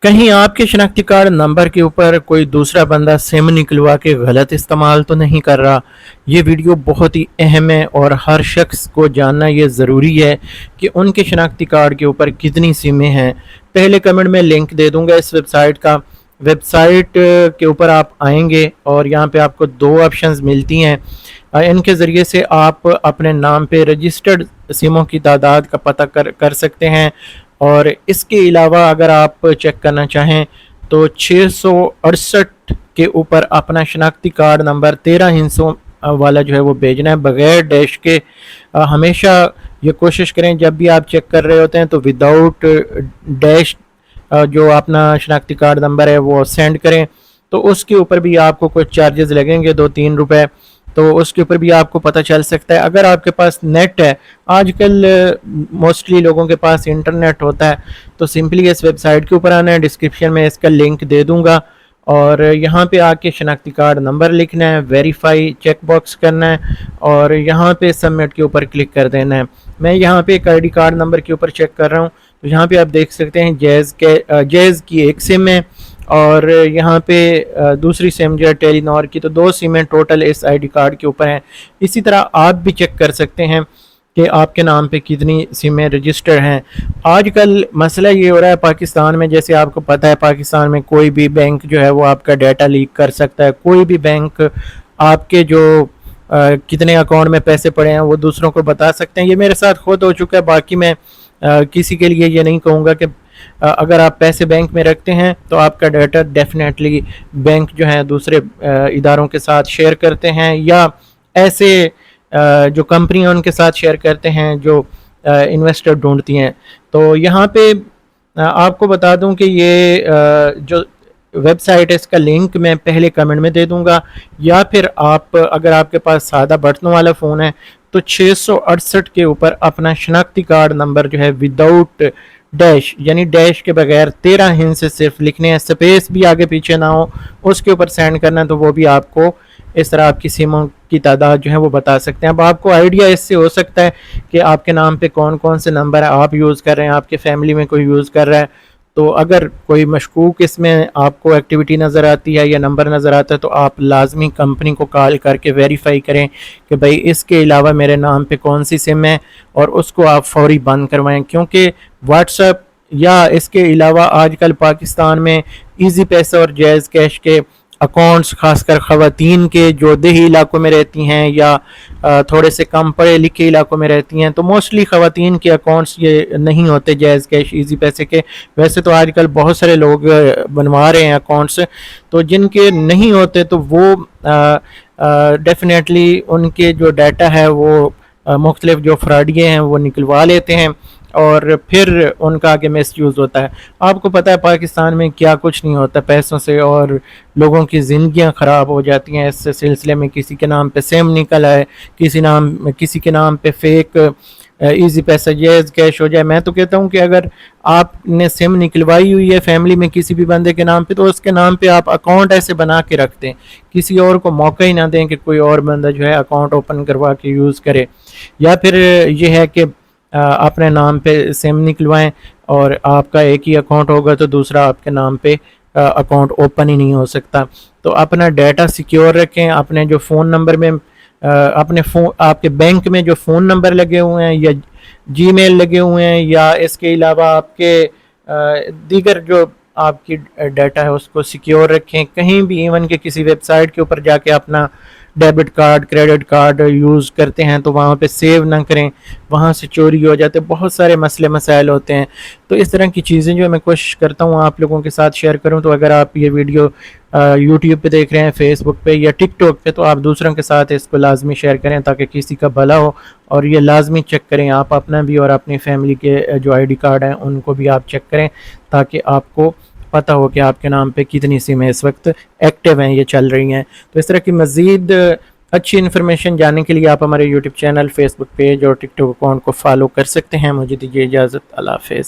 कहीं आपके शनाख्ती card number के ऊपर कोई दूसरा बंदा सिम निकलवा के गलत इस्तेमाल तो नहीं कर रहा। ये वीडियो बहुत ही अहम है और हर शख्स को जानना ये ज़रूरी है कि उनके शनाख्ती कार्ड के ऊपर कितनी सिमें हैं। पहले कमेंट में लिंक दे दूंगा इस वेबसाइट का। वेबसाइट के ऊपर आप आएंगे और यहाँ पे आपको दो ऑप्शंस मिलती हैं। इनके ज़रिए से आप अपने नाम पे रजिस्टर्ड सिमों की तादाद का पता कर सकते हैं। और इसके अलावा अगर आप चेक करना चाहें तो 668 के ऊपर अपना शनाख्ती कार्ड नंबर 13 हिस्सों वाला जो है वो भेजना है बग़ैर डैश के। हमेशा ये कोशिश करें जब भी आप चेक कर रहे होते हैं तो विदाउट डैश जो अपना शनाख्ती कार्ड नंबर है वो सेंड करें। तो उसके ऊपर भी आपको कुछ चार्जेस लगेंगे 2-3 रुपए, तो उसके ऊपर भी आपको पता चल सकता है। अगर आपके पास नेट है, आजकल मोस्टली लोगों के पास इंटरनेट होता है, तो सिंपली इस वेबसाइट के ऊपर आना है। डिस्क्रिप्शन में इसका लिंक दे दूंगा और यहाँ पे आके शनाख्ती कार्ड नंबर लिखना है, वेरीफाई चेक बॉक्स करना है और यहाँ पे सबमिट के ऊपर क्लिक कर देना है। मैं यहाँ पे एक आईडी कार्ड नंबर के ऊपर चेक कर रहा हूँ, तो यहाँ पे आप देख सकते हैं जैज़ की एक सिम है और यहाँ पे दूसरी सिम जो है टेलीनॉर की, तो 2 सिमें टोटल इस आईडी कार्ड के ऊपर हैं। इसी तरह आप भी चेक कर सकते हैं कि आपके नाम पे कितनी सिमें रजिस्टर हैं। आजकल मसला ये हो रहा है पाकिस्तान में, जैसे आपको पता है पाकिस्तान में कोई भी बैंक जो है वो आपका डाटा लीक कर सकता है। कोई भी बैंक आपके जो कितने अकाउंट में पैसे पड़े हैं वो दूसरों को बता सकते हैं। ये मेरे साथ खुद हो चुका है। बाकी मैं किसी के लिए ये नहीं कहूँगा कि अगर आप पैसे बैंक में रखते हैं तो आपका डाटा डेफिनेटली बैंक जो है दूसरे इदारों के साथ शेयर करते हैं या ऐसे जो कंपनियां उनके साथ शेयर करते हैं जो इन्वेस्टर ढूंढती हैं। तो यहाँ पे आपको बता दूं कि ये जो वेबसाइट है इसका लिंक मैं पहले कमेंट में दे दूंगा, या फिर आप अगर आपके पास सादा बटनों वाला फ़ोन है तो 668 के ऊपर अपना शनाख्ती कार्ड नंबर जो है विदाउट डैश यानी डैश के बगैर 13 हिंस से सिर्फ लिखने हैं, स्पेस भी आगे पीछे ना हो, उसके ऊपर सेंड करना है। तो वो भी आपको इस तरह आपकी सिमों की तादाद जो है वो बता सकते हैं। अब आपको आइडिया इससे हो सकता है कि आपके नाम पे कौन कौन से नंबर है आप यूज़ कर रहे हैं, आपके फैमिली में कोई यूज़ कर रहा है। तो अगर कोई मशकूक इसमें आपको एक्टिविटी नज़र आती है या नंबर नज़र आता है तो आप लाजमी कंपनी को कॉल करके वेरीफाई करें कि भाई इसके अलावा मेरे नाम पे कौन सी सिम है और उसको आप फौरी बंद करवाएं। क्योंकि व्हाट्सएप या इसके अलावा आजकल पाकिस्तान में इजी पैसा और जायज़ कैश के अकाउंट्स, खासकर ख़वातीन के जो देही इलाकों में रहती हैं या थोड़े से कम पढ़े लिखे इलाकों में रहती हैं, तो मोस्टली ख़वातीन के अकाउंट्स ये नहीं होते जायज़ कैश इजी पैसे के। वैसे तो आजकल बहुत सारे लोग बनवा रहे हैं अकाउंट्स, तो जिनके नहीं होते तो वो डेफिनेटली उनके जो डाटा है वो मुख्तलिफ जो फ्रॉडिये हैं वो निकलवा लेते हैं और फिर उनका आगे मिस यूज़ होता है। आपको पता है पाकिस्तान में क्या कुछ नहीं होता पैसों से, और लोगों की ज़िंदगियां ख़राब हो जाती हैं इस सिलसिले में। किसी के नाम पे सिम निकल आए, किसी के नाम पे फेक इजी पैसा जायज़ कैश हो जाए। मैं तो कहता हूं कि अगर आपने सिम निकलवाई हुई है फैमिली में किसी भी बंदे के नाम पे, तो उसके नाम पे आप अकाउंट ऐसे बना के रख दें, किसी और को मौका ही ना दें कि कोई और बंदा जो है अकाउंट ओपन करवा के यूज़ करे। या फिर ये है कि अपने नाम पे सिम निकलवाएं और आपका एक ही अकाउंट होगा तो दूसरा आपके नाम पे अकाउंट ओपन ही नहीं हो सकता। तो अपना डाटा सिक्योर रखें। अपने जो फ़ोन नंबर में अपने आपके बैंक में जो फ़ोन नंबर लगे हुए हैं या जीमेल लगे हुए हैं या इसके अलावा आपके दीगर जो आपकी डाटा है उसको सिक्योर रखें। कहीं भी इवन के किसी वेबसाइट के ऊपर जाके अपना debit card credit card use करते हैं तो वहाँ पे सेव ना करें, वहाँ से चोरी हो जाते, बहुत सारे मसले मसाइल होते हैं। तो इस तरह की चीज़ें जो मैं कोशिश करता हूँ आप लोगों के साथ शेयर करूँ। तो अगर आप ये वीडियो यूट्यूब पे देख रहे हैं, फेसबुक पे या टिकटॉक पे, तो आप दूसरों के साथ इसको लाजमी शेयर करें ताकि किसी का भला हो। और ये लाजमी चेक करें आप अपना भी और अपनी फैमिली के जो आईडी कार्ड हैं उनको भी आप चेक करें ताकि आपको पता हो कि आपके नाम पे कितनी सिमें इस वक्त एक्टिव हैं, ये चल रही हैं। तो इस तरह की मज़ीद अच्छी इन्फॉर्मेशन जानने के लिए आप हमारे यूट्यूब चैनल, फेसबुक पेज और टिकटॉक अकाउंट को फॉलो कर सकते हैं। मुझे दीजिए इजाज़त। अल्लाह हाफ़िज़।